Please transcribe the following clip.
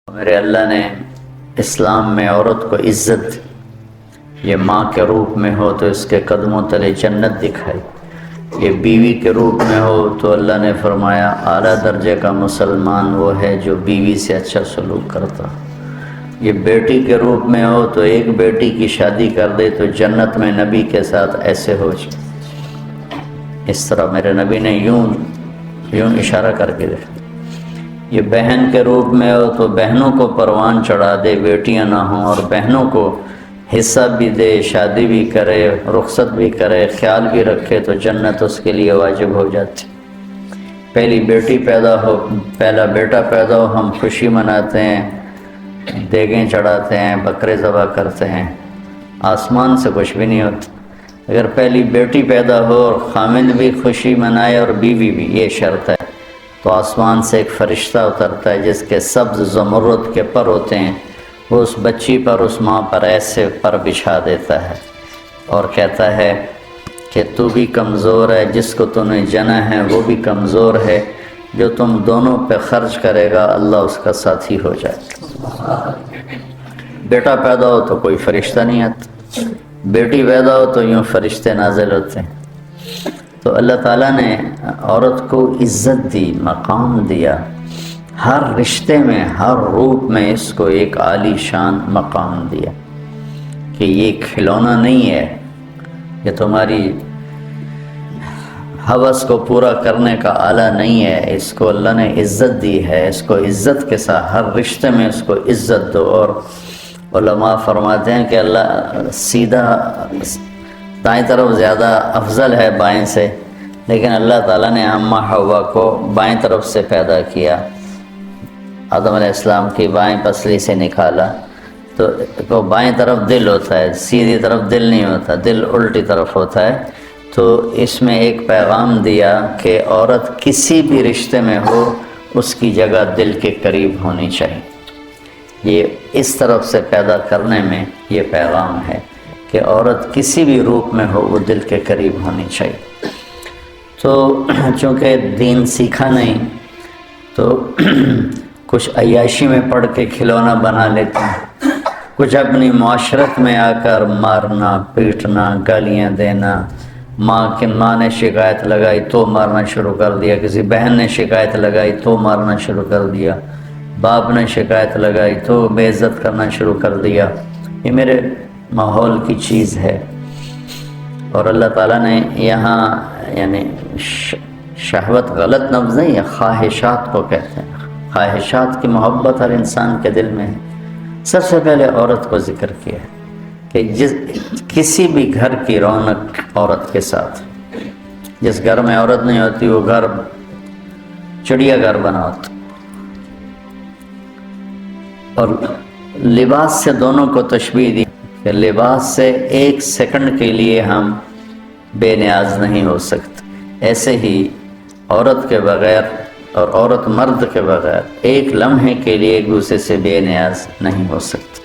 میرے اللہ نے اسلام میں عورت کو عزت دی۔ یہ ماں کے روپ میں ہو تو اس کے قدموں تلے جنت دکھائی، یہ بیوی کے روپ میں ہو تو اللہ نے فرمایا اعلیٰ درجے کا مسلمان وہ ہے جو بیوی سے اچھا سلوک کرتا، یہ بیٹی کے روپ میں ہو تو ایک بیٹی کی شادی کر دے تو جنت میں نبی کے ساتھ ایسے ہو جائے۔ اس طرح میرے نبی نے یوں اشارہ کر کے دیکھا۔ یہ بہن کے روپ میں ہو تو بہنوں کو پروان چڑھا دے، بیٹیاں نہ ہوں، اور بہنوں کو حصہ بھی دے، شادی بھی کرے، رخصت بھی کرے، خیال بھی رکھے تو جنت اس کے لیے واجب ہو جاتی۔ پہلی بیٹی پیدا ہو، پہلا بیٹا پیدا ہو، ہم خوشی مناتے ہیں، دیگیں چڑھاتے ہیں، بکرے ذبح کرتے ہیں، آسمان سے کچھ بھی نہیں ہوتا۔ اگر پہلی بیٹی پیدا ہو اور خامند بھی خوشی منائے اور بیوی بھی، یہ شرط ہے، تو آسمان سے ایک فرشتہ اترتا ہے جس کے سبز زمرد کے پر ہوتے ہیں، وہ اس بچی پر، اس ماں پر ایسے پر بچھا دیتا ہے اور کہتا ہے کہ تو بھی کمزور ہے، جس کو تو نے جنا ہے وہ بھی کمزور ہے، جو تم دونوں پہ خرچ کرے گا اللہ اس کا ساتھی ہو جائے گا۔ بیٹا پیدا ہو تو کوئی فرشتہ نہیں آتا، بیٹی پیدا ہو تو یوں فرشتے نازل ہوتے ہیں۔ تو اللہ تعالیٰ نے عورت کو عزت دی، مقام دیا، ہر رشتے میں، ہر روپ میں اس کو ایک عالی شان مقام دیا کہ یہ کھلونا نہیں ہے، یہ تمہاری ہوس کو پورا کرنے کا آلہ نہیں ہے، اس کو اللہ نے عزت دی ہے، اس کو عزت کے ساتھ ہر رشتے میں اس کو عزت دو۔ اور علماء فرماتے ہیں کہ اللہ سیدھا دائیں طرف زیادہ افضل ہے بائیں سے، لیکن اللہ تعالیٰ نے اماں حوا کو بائیں طرف سے پیدا کیا، آدم علیہ السلام کی بائیں پسلی سے نکالا، تو بائیں طرف دل ہوتا ہے، سیدھی طرف دل نہیں ہوتا، دل الٹی طرف ہوتا ہے۔ تو اس میں ایک پیغام دیا کہ عورت کسی بھی رشتے میں ہو اس کی جگہ دل کے قریب ہونی چاہیے، یہ اس طرف سے پیدا کرنے میں یہ پیغام ہے کہ عورت کسی بھی روپ میں ہو وہ دل کے قریب ہونی چاہیے۔ تو چونکہ دین سیکھا نہیں تو کچھ عیاشی میں پڑھ کے کھلونا بنا لیتے ہیں، کچھ اپنی معاشرت میں آ کر مارنا، پیٹنا، گالیاں دینا، ماں نے شکایت لگائی تو مارنا شروع کر دیا، کسی بہن نے شکایت لگائی تو مارنا شروع کر دیا، باپ نے شکایت لگائی تو بے عزت کرنا شروع کر دیا۔ یہ میرے ماحول کی چیز ہے، اور اللہ تعالیٰ نے یہاں یعنی شہوت غلط لفظ نہیں ہے، خواہشات کو کہتے ہیں، خواہشات کی محبت ہر انسان کے دل میں ہے۔ سب سے پہلے عورت کو ذکر کیا ہے کہ کسی بھی گھر کی رونق عورت کے ساتھ، جس گھر میں عورت نہیں ہوتی وہ گھر چڑیا گھر بنا ہوتا۔ اور لباس سے دونوں کو تشبیہ دی کہ لباس سے ایک سیکنڈ کے لیے ہم بے نیاز نہیں ہو سکتے، ایسے ہی عورت کے بغیر اور عورت مرد کے بغیر ایک لمحے کے لیے ایک دوسرے سے بے نیاز نہیں ہو سکتے۔